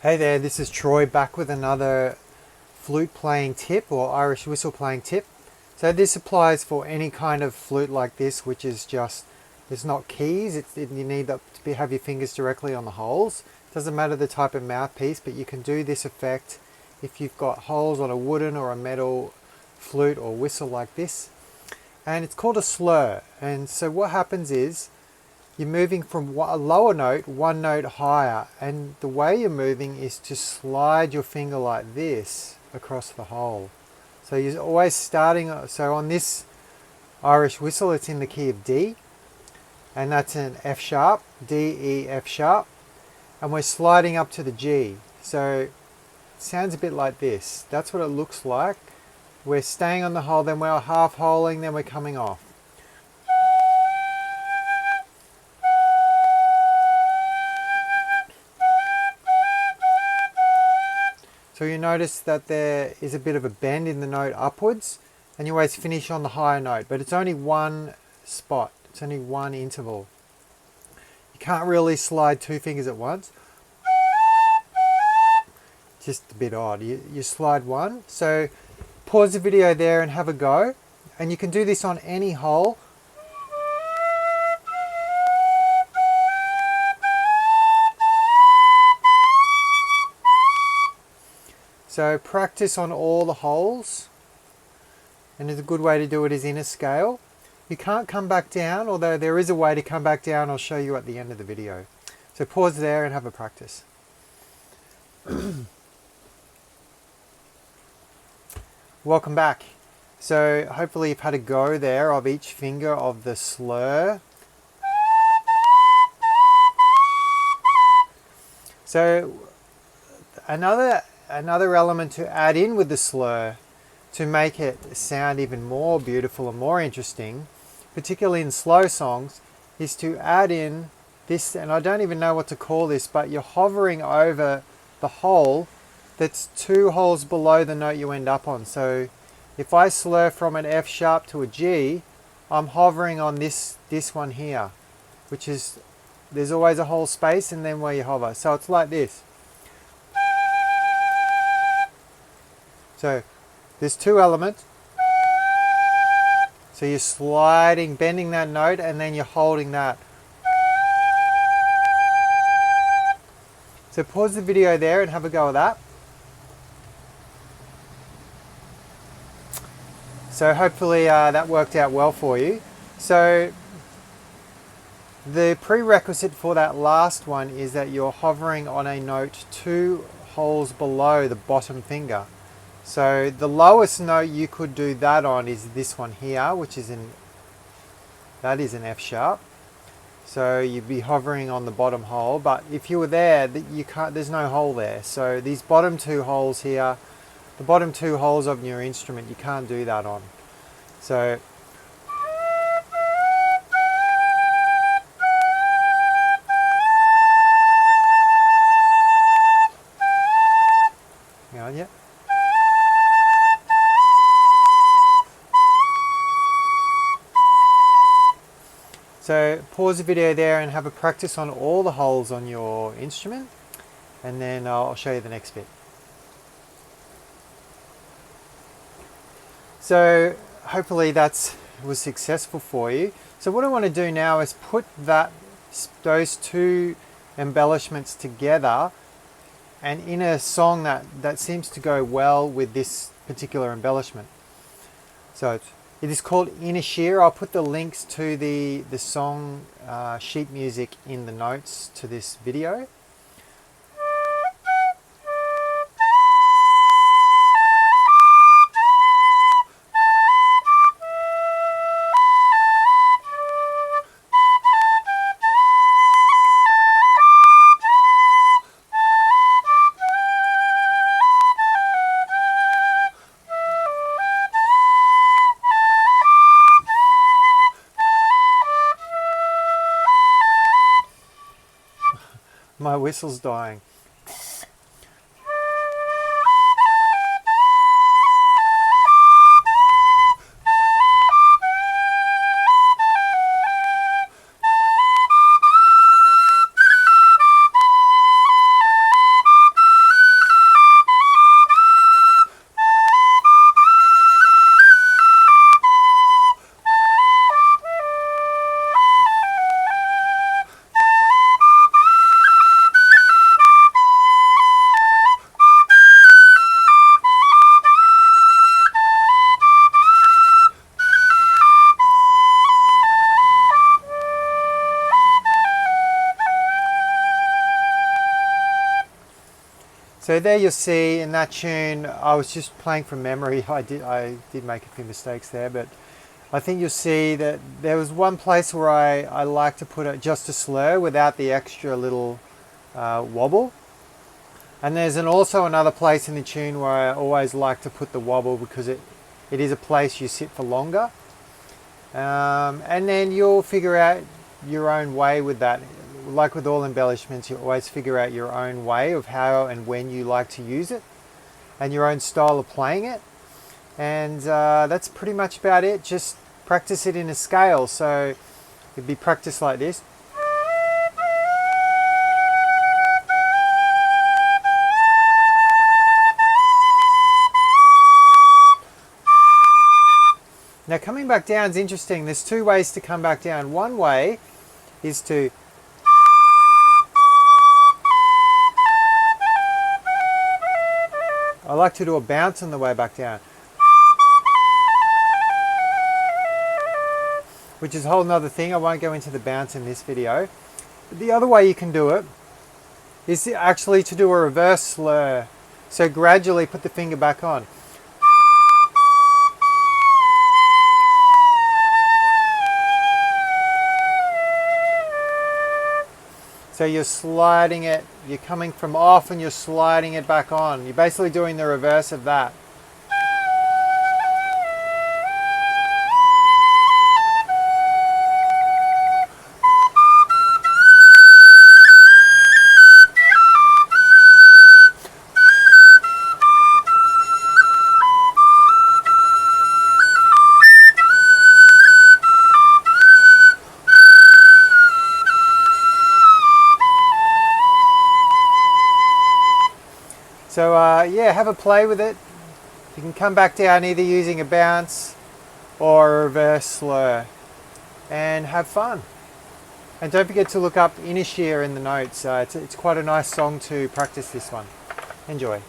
Hey there, this is Troy back with another flute playing tip or Irish whistle playing tip. So this applies for any kind of flute like this, which is just, it's not keys, you need have your fingers directly on the holes. Doesn't matter the type of mouthpiece, but you can do this effect if you've got holes on a wooden or a metal flute or whistle like this. And it's called a slur. And so what happens is, you're moving from a lower note, one note higher, and the way you're moving is to slide your finger like this across the hole. So you're always starting, so on this Irish whistle it's in the key of D, and that's an F sharp, D, E, F sharp, and we're sliding up to the G. So it sounds a bit like this. That's what it looks like. We're staying on the hole, then we're half holing, then we're coming off. So you notice that there is a bit of a bend in the note upwards, and you always finish on the higher note, but it's only one spot, it's only one interval. You can't really slide two fingers at once. Just a bit odd. You slide one. So pause the video there and have a go, and you can do this on any hole. So practice on all the holes, and a good way to do it is in a scale. You can't come back down, although there is a way to come back down. I'll show you at the end of the video. So pause there and have a practice. Welcome back. So hopefully you've had a go there of each finger of the slur. So another element to add in with the slur to make it sound even more beautiful and more interesting, particularly in slow songs, is to add in this, and I don't even know what to call this, but you're hovering over the hole that's two holes below the note you end up on. So if I slur from an F sharp to a G, I'm hovering on this one here, which is, there's always a whole space and then where you hover. So it's like this. So there's two elements. So you're sliding, bending that note, and then you're holding that. So pause the video there and have a go at that. So hopefully that worked out well for you. So the prerequisite for that last one is that you're hovering on a note two holes below the bottom finger. So the lowest note you could do that on is this one here, which is that is an F sharp. So you'd be hovering on the bottom hole, but if you were there, there's no hole there. So these bottom two holes here, the bottom two holes of your instrument, you can't do that on. So hang on, yeah. So pause the video there and have a practice on all the holes on your instrument, and then I'll show you the next bit. So hopefully that was successful for you. So what I want to do now is put those two embellishments together and in a song that seems to go well with this particular embellishment. So it is called Inisheer. I'll put the links to the song sheet music in the notes to this video. My whistle's dying. So there you'll see in that tune, I was just playing from memory. I did make a few mistakes there, but I think you'll see that there was one place where I like to put it just a slur without the extra little wobble. And there's also another place in the tune where I always like to put the wobble because it is a place you sit for longer. And then you'll figure out your own way with that. Like with all embellishments, you always figure out your own way of how and when you like to use it and your own style of playing it. And that's pretty much about it. Just practice it in a scale. So it'd be practiced like this. Now coming back down is interesting. There's two ways to come back down. One way is to I like to do a bounce on the way back down, which is a whole nother thing. I won't go into the bounce in this video. But the other way you can do it is actually to do a reverse slur. So gradually put the finger back on. So you're sliding it, you're coming from off and you're sliding it back on. You're basically doing the reverse of that. So yeah, have a play with it. You can come back down either using a bounce or a reverse slur and have fun. And don't forget to look up Inisheer in the notes. It's quite a nice song to practice this one. Enjoy.